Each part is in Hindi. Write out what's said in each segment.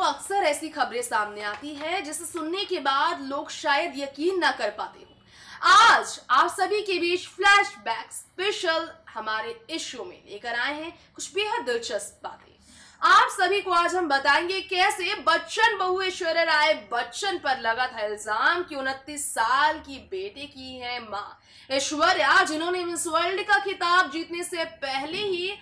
अक्सर ऐसी खबरें सामने आती है जिसे सुनने के बाद लोग शायद यकीन ना कर पाते हो। आज आप सभी के बीच फ्लैशबैक स्पेशल हमारे इस शो में लेकर आए हैं कुछ बेहद दिलचस्प बातें। आप सभी को आज हम बताएंगे कैसे बच्चन बहू ऐश्वर्या राय बच्चन पर लगा था इल्जाम कि 29 साल की बेटे की है मां। ऐश्वर्या, जिन्होंने मिस वर्ल्ड का खिताब जीतने से पहले ही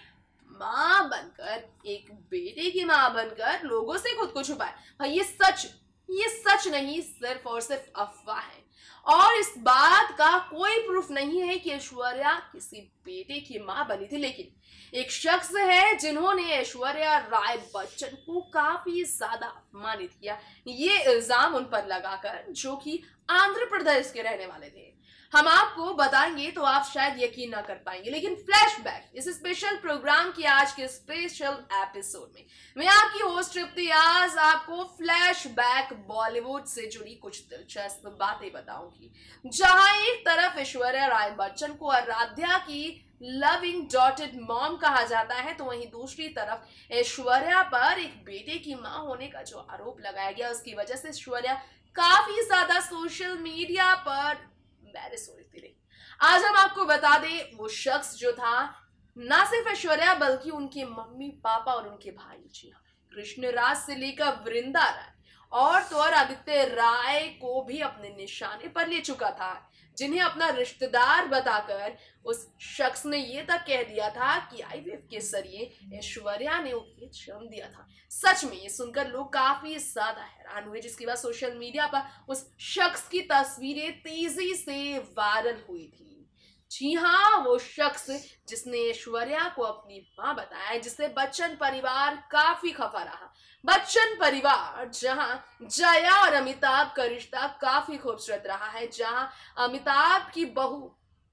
मां बनकर, एक बेटे की मां बनकर लोगों से खुद को छुपाया। भाई ये सच नहीं, सिर्फ और सिर्फ अफवाह है और इस बात का कोई प्रूफ नहीं है कि ऐश्वर्या किसी बेटे की मां बनी थी। लेकिन एक शख्स है जिन्होंने ऐश्वर्या राय बच्चन को काफी ज्यादा अपमानित किया, ये इल्जाम उन पर लगाकर, जो कि आंध्र प्रदेश के रहने वाले थे। हम आपको बताएंगे तो आप शायद यकीन ना कर पाएंगे, लेकिन फ्लैशबैक इस स्पेशल प्रोग्राम की आज के स्पेशल एपिसोड में मैं आपकी होस्ट तृप्ति आज आपको फ्लैशबैक बॉलीवुड से जुड़ी कुछ दिलचस्प बातें बताऊंगी। जहां एक तरफ ऐश्वर्या राय बच्चन को आराध्या की लविंग डॉटेड मॉम कहा जाता है, तो वहीं दूसरी तरफ ऐश्वर्या पर एक बेटे की मां होने का जो आरोप लगाया गया, उसकी वजह से ऐश्वर्या काफी ज्यादा सोशल मीडिया पर एम्बैरेस हो रही। आज हम आपको बता दें वो शख्स जो था ना सिर्फ ऐश्वर्या बल्कि उनके मम्मी पापा और उनके भाई, जी हाँ, कृष्णराज से लेकर वृंदा राय और तो और आदित्य राय को भी अपने निशाने पर ले चुका था, जिन्हें अपना रिश्तेदार बताकर उस शख्स ने ये तक कह दिया था कि आईवीएफ के जरिए ऐश्वर्या ने उन्हें जन्म दिया था। सच में ये सुनकर लोग काफी ज्यादा हैरान हुए, जिसके बाद सोशल मीडिया पर उस शख्स की तस्वीरें तेजी से वायरल हुई थी। जी हाँ, वो शख्स जिसने ऐश्वर्या को अपनी मां बताया, जिससे बच्चन परिवार काफी खफा रहा। बच्चन परिवार जहां जया और अमिताभ का रिश्ता काफी खूबसूरत रहा है, जहां अमिताभ की बहू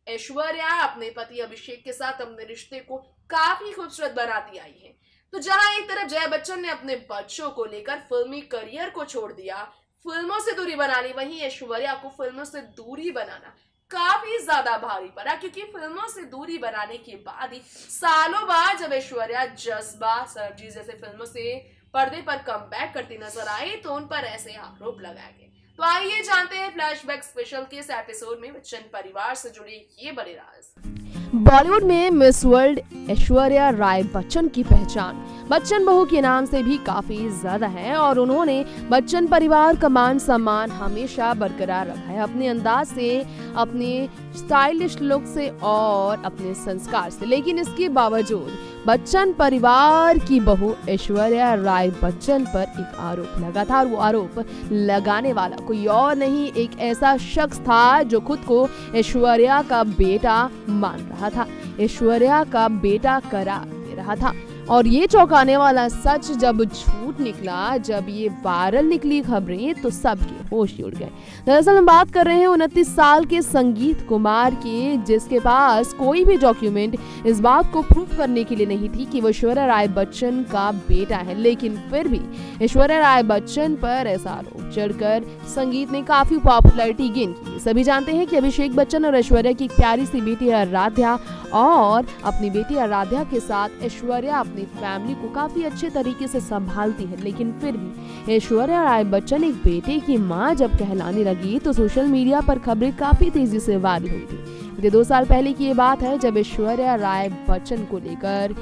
ऐश्वर्या अपने पति अभिषेक के साथ अपने रिश्ते को काफी खूबसूरत बनाती आई है, तो जहां एक तरफ जया बच्चन ने अपने बच्चों को लेकर फिल्मी करियर को छोड़ दिया, फिल्मों से दूरी बना ली, वहीं ऐश्वर्या को फिल्मों से दूरी बनाना काफी ज्यादा भारी पड़ा, क्योंकि फिल्मों से दूरी बनाने के बाद ही सालों बाद जब ऐश्वर्या जज्बा सरजी जैसे फिल्मों से पर्दे पर कमबैक करती नजर आई, तो उन पर ऐसे आरोप लगाए गए। तो आइए जानते हैं फ्लैशबैक स्पेशल के इस एपिसोड में बच्चन परिवार से जुड़े ये बड़े राज। बॉलीवुड में मिस वर्ल्ड ऐश्वर्या राय बच्चन की पहचान बच्चन बहू के नाम से भी काफी ज्यादा है और उन्होंने बच्चन परिवार का मान सम्मान हमेशा बरकरार रखा है, अपने अंदाज से, अपने स्टाइलिश लुक से और अपने संस्कार से। लेकिन इसके बावजूद बच्चन परिवार की बहू ऐश्वर्या राय बच्चन पर एक आरोप लगा था और वो आरोप लगाने वाला कोई और नहीं, एक ऐसा शख्स था जो खुद को ऐश्वर्या का बेटा मान रहा था, ऐश्वर्या का बेटा करार दे रहा था। और ये चौंकाने वाला सच जब झूठ निकला, जब ये वायरल निकली खबरें, तो सबके होश उड़ गए। दरअसल हम बात कर रहे हैं 29 साल के संगीत कुमार की, जिसके पास कोई भी डॉक्यूमेंट इस बात को प्रूफ करने के लिए नहीं थी कि वो ऐश्वर्या राय बच्चन का बेटा है। लेकिन फिर भी ऐश्वर्या राय बच्चन पर ऐसा आरोप चढ़कर संगीत ने काफी पॉपुलैरिटी गेन की। सभी जानते हैं कि अभिषेक बच्चन और ऐश्वर्या की एक प्यारी सी बेटी आराध्या, और अपनी बेटी आराध्या के साथ ऐश्वर्या अपनी फैमिली को काफी अच्छे तरीके से संभालती है। लेकिन फिर भी ऐश्वर्या राय बच्चन एक बेटे की मां जब कहलाने लगी, तो सोशल मीडिया पर खबरें काफी तेजी से वायरल हुई थी। ये 2 साल पहले की ये बात है जब ऐश्वर्या राय बच्चन को लेकर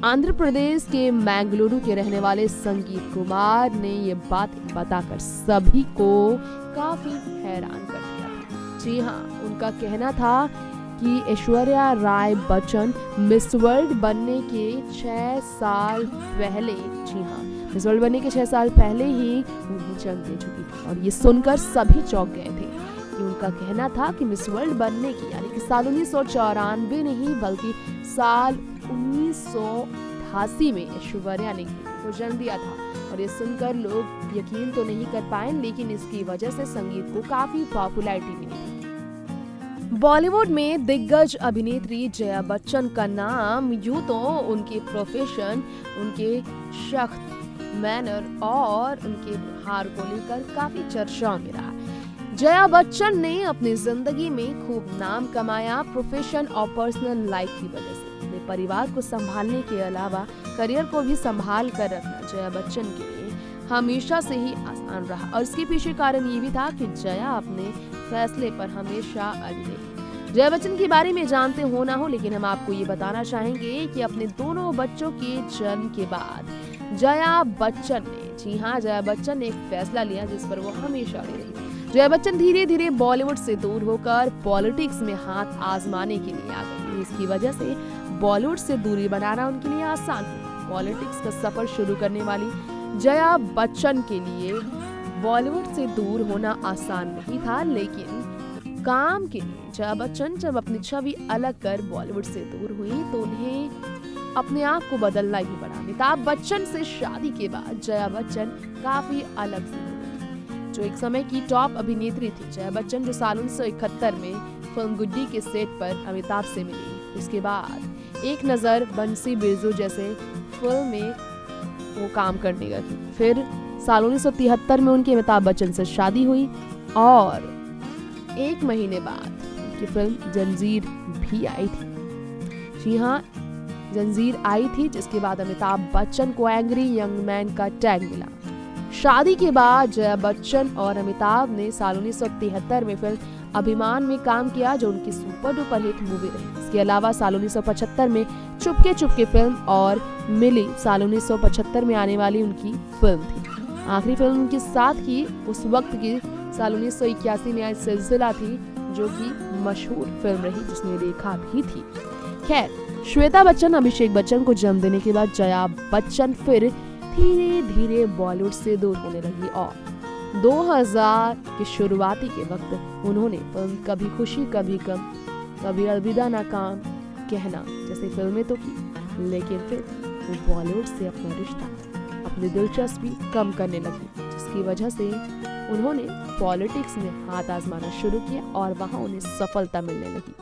आंध्र प्रदेश के मैंगलुरु के रहने वाले संगीत कुमार ने ये बात बताकर सभी को काफी हैरान कर दिया था। जी हाँ, उनका कहना था कि ऐश्वर्या राय बच्चन मिस वर्ल्ड बनने के 6 साल पहले, जी हाँ, मिस वर्ल्ड बनने के 6 साल पहले ही उन्हें जन्म दे चुकी थी। और ये सुनकर सभी चौंक गए थे कि उनका कहना था कि मिस वर्ल्ड बनने की, यानी कि साल 1994 नहीं बल्कि साल 1988 में ऐश्वर्या ने को जन्म दिया था। और ये सुनकर लोग यकीन तो नहीं कर पाए, लेकिन इसकी वजह से संगीत को काफी पॉपुलैरिटी मिली थी। बॉलीवुड में दिग्गज अभिनेत्री जया बच्चन का नाम यूं तो उनके प्रोफेशन, उनके शख्स, मैनर और उनके व्यवहार को लेकर काफी चर्चाओं में रहा। जया बच्चन ने अपनी जिंदगी में खूब नाम कमाया प्रोफेशन और पर्सनल लाइफ की वजह से। अपने परिवार को संभालने के अलावा करियर को भी संभाल कर रखना जया बच्चन के लिए हमेशा से ही आसान रहा और इसके पीछे कारण ये भी था कि जया अपने फैसले पर हमेशा अड़ी रही। जया बच्चन के बारे में जानते हो ना हो, लेकिन हम आपको ये बताना चाहेंगे कि अपने दोनों बच्चों के जन्म के बाद जया बच्चन ने, जी हाँ, जया बच्चन ने एक फैसला लिया जिस पर वो हमेशा अड़ी रही। जया बच्चन धीरे धीरे बॉलीवुड से दूर होकर पॉलिटिक्स में हाथ आजमाने के लिए आ गई। इसकी वजह से बॉलीवुड से दूरी बनाना उनके लिए आसान हुआ। पॉलिटिक्स का सफर शुरू करने वाली जया बच्चन के लिए बॉलीवुड से दूर होना आसान नहीं था, लेकिन काम के लिए जया बच्चन जब अपनी छवि अलग कर बॉलीवुड से दूर हुई तो उन्हें अपने आप को बदलना ही पड़ा। अमिताभ बच्चन से शादी के बाद जया बच्चन काफी अलग से हुई, जो एक समय की टॉप अभिनेत्री थी। जया बच्चन जो साल 1971 में फिल्म गुड्डी के सेट पर अमिताभ से मिली, इसके बाद एक नजर, बंसी बिरजू जैसे फिल्म में वो काम करने लगी। फिर साल 1973 में उनकी अमिताभ बच्चन से शादी हुई और एक महीने बाद उनकी फिल्म जंजीर भी आई थी। जी हाँ, जंजीर आई थी, जिसके बाद अमिताभ बच्चन को एंग्री यंग मैन का टैग मिला। शादी के बाद जया बच्चन और अमिताभ ने साल 1973 में फिल्म अभिमान में काम किया, जो उनकी सुपर डुपर हिट मूवी रही। इसके अलावा साल 1975 में चुपके चुपके फिल्म और मिली साल 1975 में आने वाली उनकी फिल्म थी। आखिरी फिल्म उनके साथ ही उस वक्त की साल 1981 में आई सिलसिला थी, जो कि मशहूर फिल्म रही, जिसने रेखा भी थी। खैर, श्वेता बच्चन अभिषेक बच्चन को जन्म देने के बाद जया बच्चन फिर धीरे धीरे बॉलीवुड से दूर होने लगी और 2000 के शुरुआती के वक्त उन्होंने फिल्म कभी खुशी कभी गम, कभी अलविदा ना काम कहना जैसी फिल्में तो की, लेकिन फिर वो बॉलीवुड से अपना रिश्ता, अपनी दिलचस्पी कम करने लगी, जिसकी वजह से उन्होंने पॉलिटिक्स में हाथ आजमाना शुरू किया और वहां उन्हें सफलता मिलने लगी।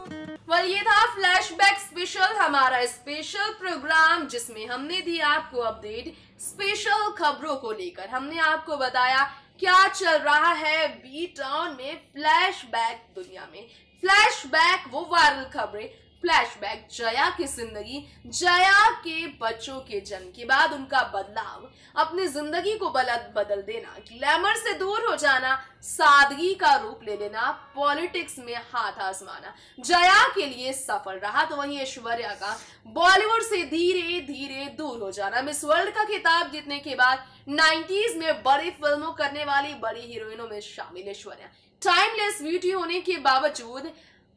ये था फ्लैशबैक स्पेशल, हमारा स्पेशल प्रोग्राम जिसमें हमने दी आपको अपडेट स्पेशल खबरों को लेकर। हमने आपको बताया क्या चल रहा है बी टाउन में, फ्लैशबैक दुनिया में। फ्लैशबैक वो वायरल खबरें, फ्लैशबैक जया की जिंदगी, जया के बच्चों के जन्म के बाद उनका बदलाव, अपनी जिंदगी को बदल देना, ग्लैमर से दूर हो जाना, सादगी का रूप ले लेना, पॉलिटिक्स में हाथ आजमाना जया के लिए सफल रहा। तो वहीं ऐश्वर्या का बॉलीवुड से धीरे धीरे दूर हो जाना। मिस वर्ल्ड का खिताब जीतने के बाद 90s में बड़ी फिल्मों करने वाली बड़ी हीरोइनों में शामिल ऐश्वर्या। टाइमलेस ब्यूटी होने के बावजूद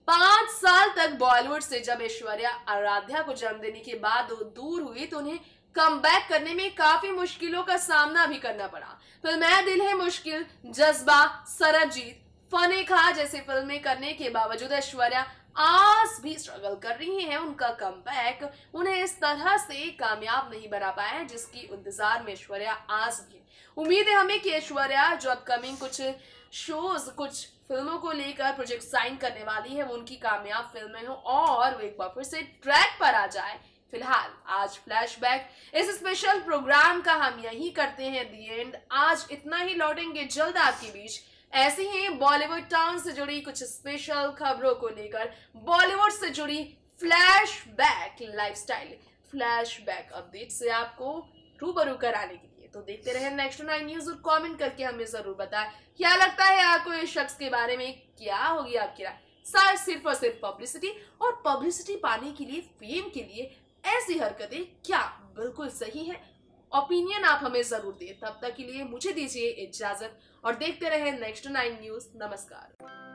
5 साल तक बॉलीवुड से जब ऐश्वर्या आराध्या को जन्म देने के बाद दूर हुई तो उन्हें कमबैक करने में काफी मुश्किलों का सामना भी करना पड़ा। फिल्में दिल है मुश्किल, जज्बा, सरबजीत, फने खा जैसी फिल्में करने के बावजूद ऐश्वर्या आज भी स्ट्रगल कर रही हैं। उनका कमबैक उन्हें इस तरह से कामयाब नहीं बना पाया है जिसकी इंतजार में ऐश्वर्या आज भी। उम्मीद है हमें कि ऐश्वर्या जो अपकमिंग कुछ शोज, कुछ फिल्मों को लेकर प्रोजेक्ट साइन करने वाली है, वो उनकी कामयाब फिल्में हो और वो एक बार फिर से ट्रैक पर आ जाए। फिलहाल आज फ्लैशबैक इस स्पेशल प्रोग्राम का हम यही करते हैं दी एंड। आज इतना ही, लौटेंगे जल्द आपके बीच ऐसे ही बॉलीवुड टाउन से जुड़ी कुछ स्पेशल खबरों को लेकर, बॉलीवुड से जुड़ी फ्लैशबैक लाइफस्टाइल, फ्लैशबैक अपडेट से आपको रूबरू कराने के लिए। तो देखते रहे नेक्स्ट 9 न्यूज और कमेंट करके हमें जरूर बताएं क्या लगता है आपको इस शख्स के बारे में, क्या होगी आपकी राय। शायद सिर्फ और सिर्फ पब्लिसिटी, और पब्लिसिटी पाने के लिए, फेम के लिए ऐसी हरकतें क्या बिल्कुल सही है? ओपिनियन आप हमें जरूर दें। तब तक के लिए मुझे दीजिए इजाजत और देखते रहे नेक्स्ट 9 न्यूज। नमस्कार।